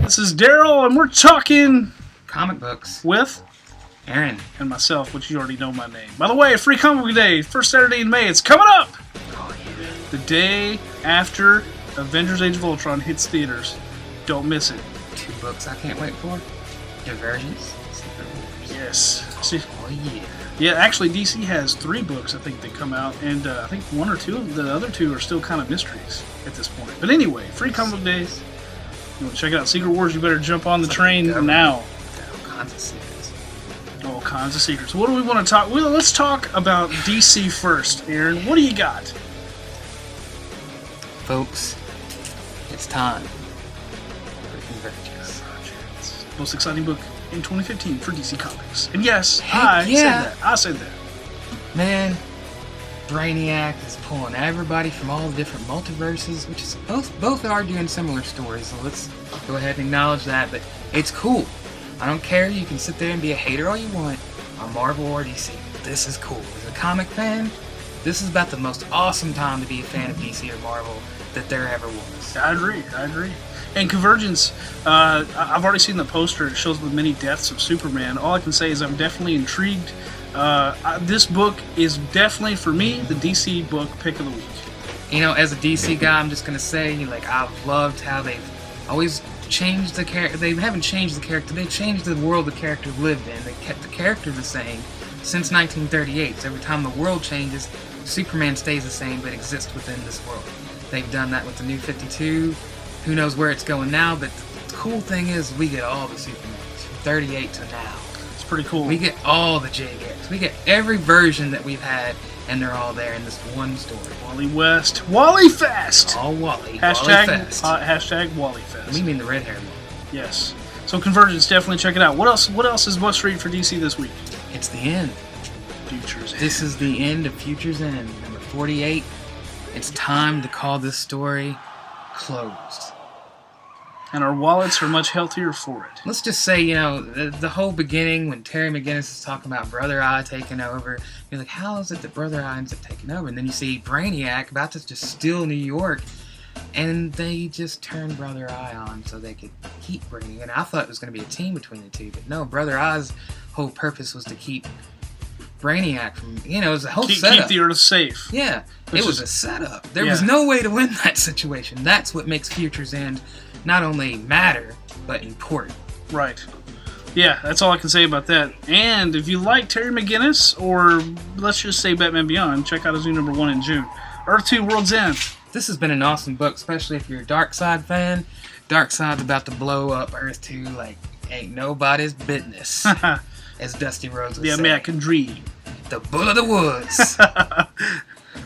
This is Daryl, and we're talking comic books with Aaron and myself, which you already know my name. By the way, Free Comic Book Day, first Saturday in May. It's coming up! Oh, yeah. The day after Avengers Age of Ultron hits theaters. Don't miss it. 2 books I can't wait for. Convergence. Yes. See, Oh, yeah. yeah, actually, DC has 3 books, I think, that come out, and I think 1 or 2 of the other 2 are still kind of mysteries at this point. But anyway, Free Comic Book Days. You want to check out Secret Wars, you better jump on the train now. All kinds of secrets. All kinds of secrets. What do we want to talk? Well, let's talk about DC first, Aaron. What do you got? Folks, it's time for Convergence. Most exciting book in 2015 for DC Comics. And yes, Heck yeah. I said that. Man, Brainiac is pulling everybody from all the different multiverses, which is both are doing similar stories, so let's go ahead and acknowledge that, but it's cool. I don't care, you can sit there and be a hater all you want on Marvel or DC. This is cool. As a comic fan, this is about the most awesome time to be a fan of DC or Marvel that there ever was. I agree. And Convergence, I've already seen the poster. It shows the many deaths of Superman. All I can say is I'm definitely intrigued. This book is definitely, for me, the DC book pick of the week. You know, as a DC guy, I'm just going to say, like, I've loved how they've always changed the character. They haven't changed the character. They've changed the world the character lived in. They kept the character the same since 1938. So every time the world changes, Superman stays the same but exists within this world. They've done that with the New 52. Who knows where it's going now, but the cool thing is we get all the Supermans from 38 to now. It's pretty cool. We get all the J-Garrets. We get every version that we've had, and they're all there in this one story. Wally West. Wally Fest! All Wally. Hashtag, Wally Fest. Hashtag Wally Fest. We mean the red hair one. Yes. So Convergence, definitely check it out. What else is must read for DC this week? It's the end. Futures End. This is the end of Futures End, number 48. It's time to call this story closed. And our wallets are much healthier for it. Let's just say, you know, the whole beginning when Terry McGinnis is talking about Brother Eye taking over, you're like, how is it that Brother Eye ends up taking over? And then you see Brainiac about to just steal New York, and they just turn Brother Eye on so they could keep Brainiac. And I thought it was going to be a team between the two, but no, Brother Eye's whole purpose was to keep Brainiac from, you know, it was a whole setup. Keep the Earth safe. Yeah, it was a setup. There was no way to win that situation. That's what makes Futures End not only matter, but important. Right. Yeah, that's all I can say about that. And if you like Terry McGinnis, or let's just say Batman Beyond, check out his new number 1 in June. Earth 2 World's End. This has been an awesome book, especially if you're a Darkseid fan. Darkseid's about to blow up Earth 2 like ain't nobody's business, as Dusty Rhodes would say. The American Dream. The Bull of the Woods.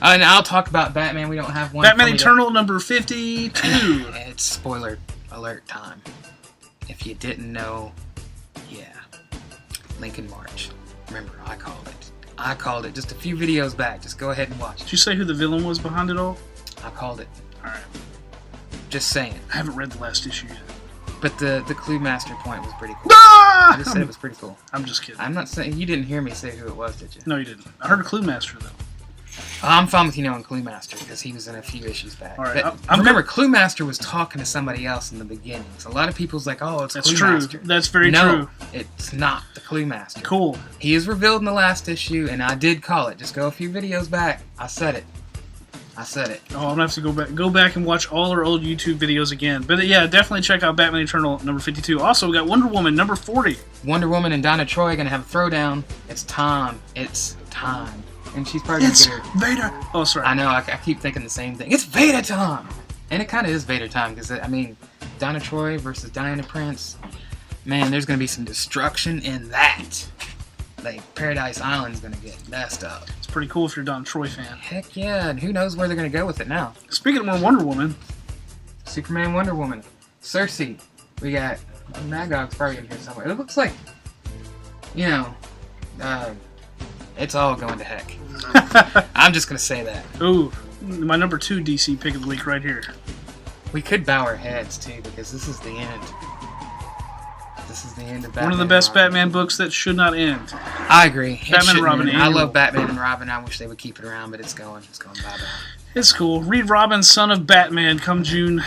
And I'll talk about Batman. We don't have one. Batman Eternal number 52. It's spoiler alert time. If you didn't know, yeah. Lincoln March. Remember, I called it just a few videos back. Just go ahead and watch it. Did you say who the villain was behind it all? I called it. Alright. Just saying. I haven't read the last issue yet. But the Clue Master point was pretty cool. Ah! I just said it was pretty cool. I'm just kidding. I'm not saying... You didn't hear me say who it was, did you? No, you didn't. I heard a Clue Master, though. I'm fine with you knowing Clue Master, because he was in a few issues back. All right, but remember, Clue Master was talking to somebody else in the beginning. So a lot of people's like, oh, it's Clue Master. That's very true. No, it's not the Clue Master. Cool. He is revealed in the last issue, and I did call it. Just go a few videos back. I said it. Oh, I'm gonna have to go back and watch all our old YouTube videos again. But yeah, definitely check out Batman Eternal number 52. Also, we got Wonder Woman number 40. Wonder Woman and Donna Troy are gonna have a throwdown. It's time. And she's probably gonna get her. Vader. Oh, sorry. I know. I keep thinking the same thing. It's Vader time. And it kind of is Vader time because I mean, Donna Troy versus Diana Prince. Man, there's gonna be some destruction in that. Like Paradise Island's gonna get messed up. It's pretty cool if you're a Don Troy fan. Heck yeah, and who knows where they're gonna go with it now. Speaking of more Wonder Woman. Superman, Wonder Woman, Cersei. We got Magog's probably in here somewhere. It looks like, you know, it's all going to heck. I'm just gonna say that. Ooh, my number 2 DC pick of the week right here. We could bow our heads too because this is the end. This is the end of Batman. One of the best Batman books that should not end. I agree. Batman and Robin. I love Batman and Robin. I wish they would keep it around, but it's going bye-bye. It's cool. Read Robin, Son of Batman, come June.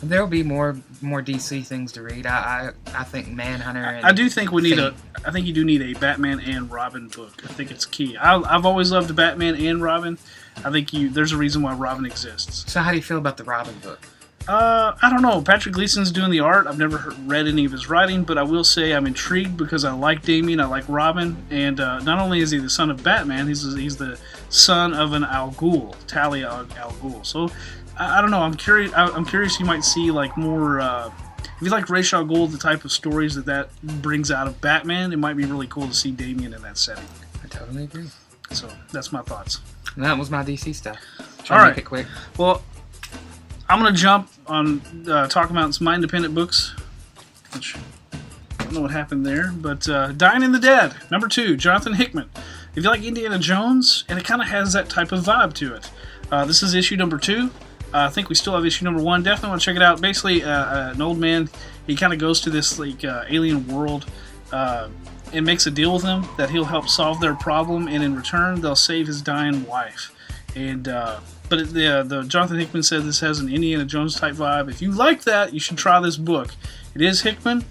There'll be more DC things to read. I think Manhunter. And I do think we need Fate. I think you do need a Batman and Robin book. I think it's key. I've always loved Batman and Robin. I think there's a reason why Robin exists. So how do you feel about the Robin book? I don't know. Patrick Gleason's doing the art. I've never read any of his writing, but I will say I'm intrigued because I like Damian, I like Robin, and not only is he the son of Batman, he's the son of an Al Ghul, Talia Al Ghul. So I don't know. I'm curious. I'm curious. You might see like more. If you like Ra's al Ghul, the type of stories that brings out of Batman, it might be really cool to see Damian in that setting. I totally agree. So that's my thoughts. And that was my DC stuff. All right. Make it quick. Well, I'm going to jump on talking about some independent books, which I don't know what happened there, but Dying in the Dead, number 2, Jonathan Hickman. If you like Indiana Jones, and it kind of has that type of vibe to it. This is issue number 2. I think we still have issue number 1. Definitely want to check it out. Basically, an old man, he kind of goes to this like alien world and makes a deal with them that he'll help solve their problem, and in return, they'll save his dying wife. And but the Jonathan Hickman said this has an Indiana Jones type vibe. If you like that, you should try this book. It is Hickman.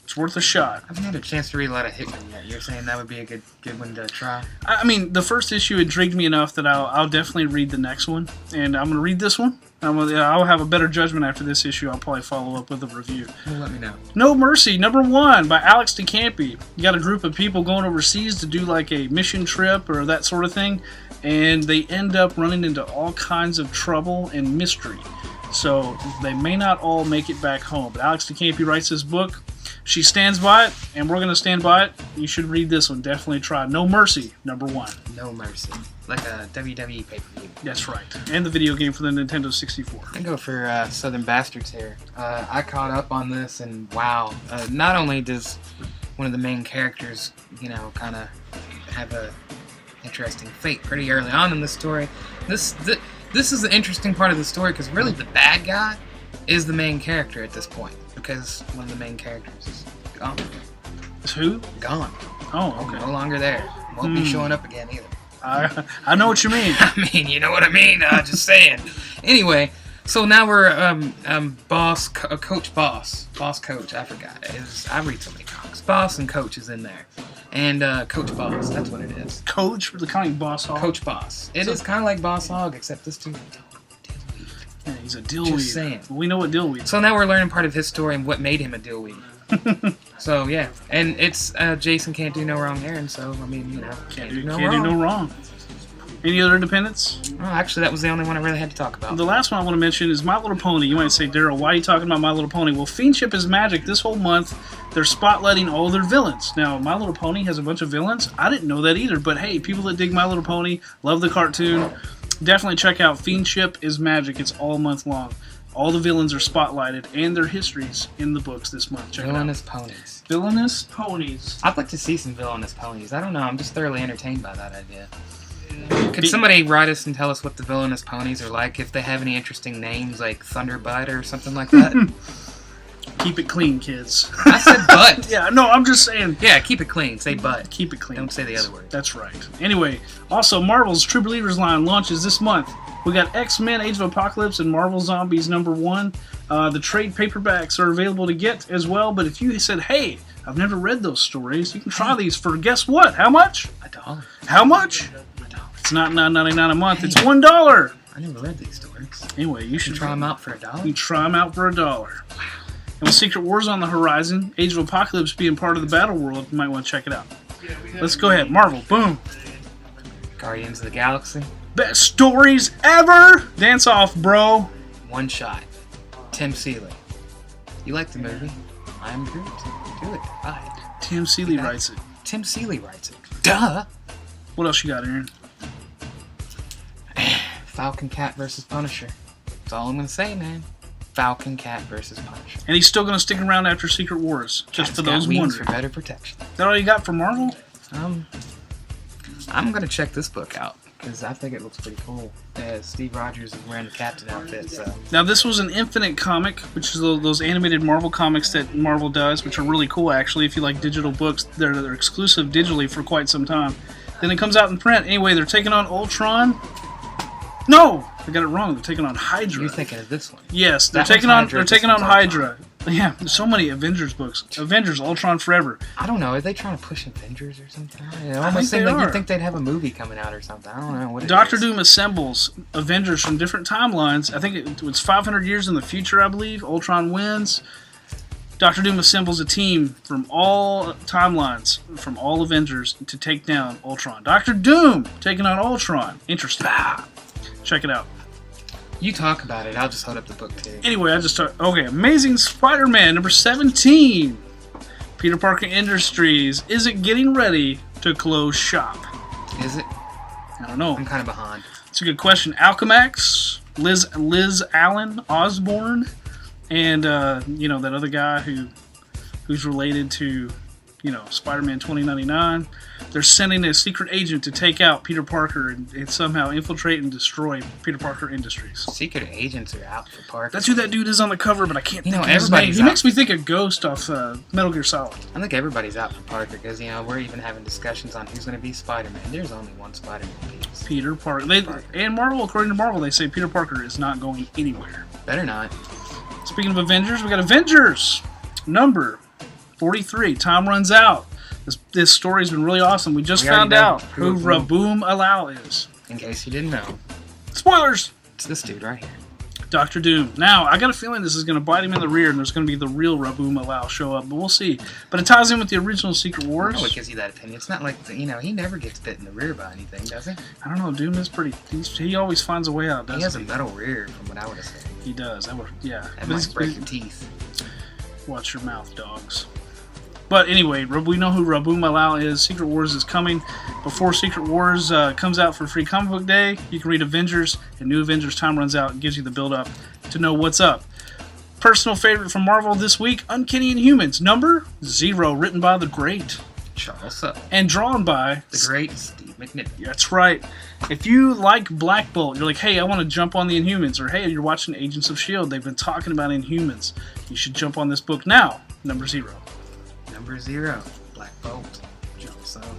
It's worth a shot. I haven't had a chance to read a lot of Hickman yet. You're saying that would be a good one to try? I mean, the first issue intrigued me enough that I'll definitely read the next one, and I'm going to read this one. I'll have a better judgment after this issue. I'll probably follow up with a review. Well, let me know. No Mercy, number 1, by Alex DeCampi. You got a group of people going overseas to do like a mission trip or that sort of thing, and they end up running into all kinds of trouble and mystery. So they may not all make it back home. But Alex DeCampi writes this book. She stands by it, and we're going to stand by it. You should read this one. Definitely try No Mercy, number 1. No Mercy. Like a WWE pay-per-view. That's right. And the video game for the Nintendo 64. I go for Southern Bastards here. I caught up on this, and wow. Not only does one of the main characters, kind of have a interesting fate pretty early on in the story, this is the interesting part of the story, because really the bad guy is the main character at this point, because one of the main characters is gone. Who? Gone. Oh, okay. No longer there. Won't be showing up again either. I know what you mean. I mean, you know what I mean? Just saying. Anyway, so now we're Coach Coach. I forgot. I read so many comics. Boss and Coach is in there, and Coach Boss. That's what it is. Coach, the kind of Boss Hog. Coach Boss. It is kind of like Boss Hog, except this dude. Yeah, he's a dillweed. Just saying. We know what dillweed is. So now we're learning part of his story and what made him a dillweed. So yeah, and it's Jason can't do no wrong there, and so I mean, can't do no wrong. Any other independents? Oh, actually, that was the only one I really had to talk about. The last one I want to mention is My Little Pony. You might say, Daryl, why are you talking about My Little Pony? Well, Fiendship is Magic. This whole month, they're spotlighting all their villains. Now, My Little Pony has a bunch of villains. I didn't know that either, but hey, people that dig My Little Pony, love the cartoon, definitely check out Fiendship is Magic. It's all month long. All the villains are spotlighted and their histories in the books this month. Check Villainous it out. ponies. Villainous ponies. I'd like to see some villainous ponies. I don't know. I'm just thoroughly entertained by that idea. Could somebody write us and tell us what the villainous ponies are like? If they have any interesting names like Thunderbutt or something like that? Keep it clean, kids. I said butt. Yeah, no, I'm just saying. Yeah, keep it clean. Say butt. Keep it clean. Don't say the other word. That's right. Anyway, also Marvel's True Believers line launches this month. We got X-Men Age of Apocalypse and Marvel Zombies number 1. The trade paperbacks are available to get as well, but if you said, hey, I've never read those stories, you can try these for guess what? How much? $1. How much? $1. It's not $9.99 a month, it's $1. I never read these stories. Anyway, you should try them out for $1. You try them out for $1. Wow. And with Secret Wars on the horizon, Age of Apocalypse being part of the battle world, you might want to check it out. Let's go ahead. Marvel, boom. Guardians of the Galaxy. Best stories ever! Dance off, bro. One shot. Tim Seeley. You like the movie? I'm Groot. Do it. Bye. Tim Seeley writes it. Tim Seeley writes it. Duh! What else you got, Aaron? Falcon Cat versus Punisher. That's all I'm going to say, man. Falcon Cat versus Punisher. And he's still going to stick around after Secret Wars, just for those wings wondering. For better protection. Is that all you got for Marvel? I'm going to check this book out, because I think it looks pretty cool. Steve Rogers is wearing the captain outfit, so... Now, this was an Infinite comic, which is those animated Marvel comics that Marvel does, which are really cool, actually. If you like digital books, they're exclusive digitally for quite some time. Then it comes out in print. Anyway, they're taking on Ultron. No, I got it wrong. They're taking on Hydra. You're thinking of this one. Yes, they're That taking one's on. Hydra, They're this taking on one's Hydra. Yeah, there's so many Avengers books. Avengers, Ultron Forever. I don't know. Are they trying to push Avengers or something? It I almost think seemed they like are. you'd think they'd have a movie coming out or something. I don't know what it Doctor is. Doom assembles Avengers from different timelines. I think it was 500 years in the future, I believe. Ultron wins. Doctor Doom assembles a team from all timelines, from all Avengers, to take down Ultron. Doctor Doom taking on Ultron. Interesting. Check it out. You talk about it. I'll just hold up the book too. Anyway, I just talked. Okay, Amazing Spider-Man number 17. Peter Parker Industries isn't getting ready to close shop. Is it? I don't know. I'm kind of behind. It's a good question. Alchemax, Liz Allen Osborne, and that other guy who's related to Spider-Man 2099. They're sending a secret agent to take out Peter Parker and somehow infiltrate and destroy Peter Parker Industries. Secret agents are out for Parker. That's who that dude is on the cover, but I can't think of his name. everybody's He out. makes me think of Ghost off Metal Gear Solid. I think everybody's out for Parker because we're even having discussions on who's going to be Spider-Man. There's only one Spider-Man piece. Peter Parker. And Marvel, according to Marvel, they say Peter Parker is not going anywhere. Better not. Speaking of Avengers, we got Avengers number 43. Time runs out. This story's been really awesome. We just found out who Raboom Alal is. In case you didn't know, Spoilers! it's this dude right here. Doctor Doom. Now, I got a feeling this is going to bite him in the rear and there's going to be the real Raboom Alal show up, but we'll see. But it ties in with the original Secret Wars. I know what gives you that opinion. It's not like, he never gets bit in the rear by anything, does he? I don't know. Doom is pretty... He always finds a way out, doesn't He has a metal rear, from what I would have said. He does. Yeah. That might break your teeth. Watch your mouth, dogs. But anyway, we know who Raboom Alal is. Secret Wars is coming. Before Secret Wars comes out for Free Comic Book Day, you can read Avengers, and New Avengers Time runs out and gives you the build-up to know what's up. Personal favorite from Marvel this week, Uncanny Humans, number 0, written by the great. Charles Sutton. And drawn by... The great Steve McNiven. That's right. If you like Black Bolt, you're like, hey, I want to jump on the Inhumans, or hey, you're watching Agents of S.H.I.E.L.D., they've been talking about Inhumans. You should jump on this book now, number 0. Number 0, Black Bolt. Charles Sutton.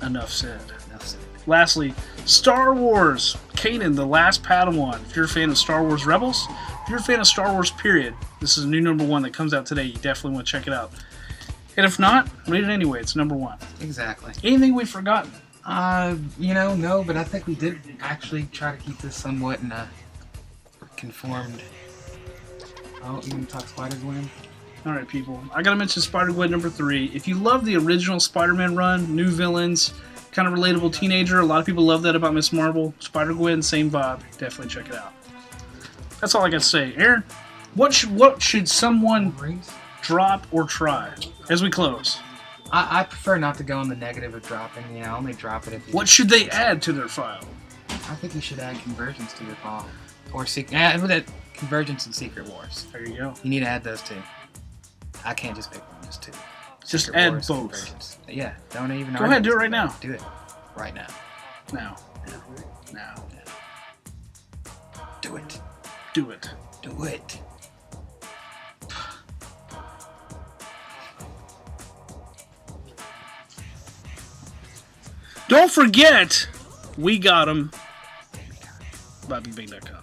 Enough said. Enough said. Lastly, Star Wars, Kanan, the Last Padawan. If you're a fan of Star Wars Rebels, if you're a fan of Star Wars period, this is a new number 1 that comes out today. You definitely want to check it out. And if not, read it anyway. It's number 1. Exactly. Anything we've forgotten? No, but I think we did actually try to keep this somewhat in a conformed... Oh, you want to talk Spider-Gwen? Alright, people. I gotta mention Spider-Gwen number 3. If you love the original Spider-Man run, new villains, kind of relatable teenager, a lot of people love that about Miss Marvel. Spider-Gwen, same vibe. Definitely check it out. That's all I gotta say. Aaron, what should someone drop or try as we close? I prefer not to go on the negative of dropping. Only drop it if you... What should they add to their file? I think you should add Convergence to your file. Or that Convergence and Secret Wars. There you go. You need to add those two. I can't just pick one, just two. Just Secret add Wars, both. Convergence. Yeah, don't even... Go ahead, do it right now. Do it. Right now. Now. Now. Do it. Do it. Do it. Don't forget, we got them. BobbyBing.com.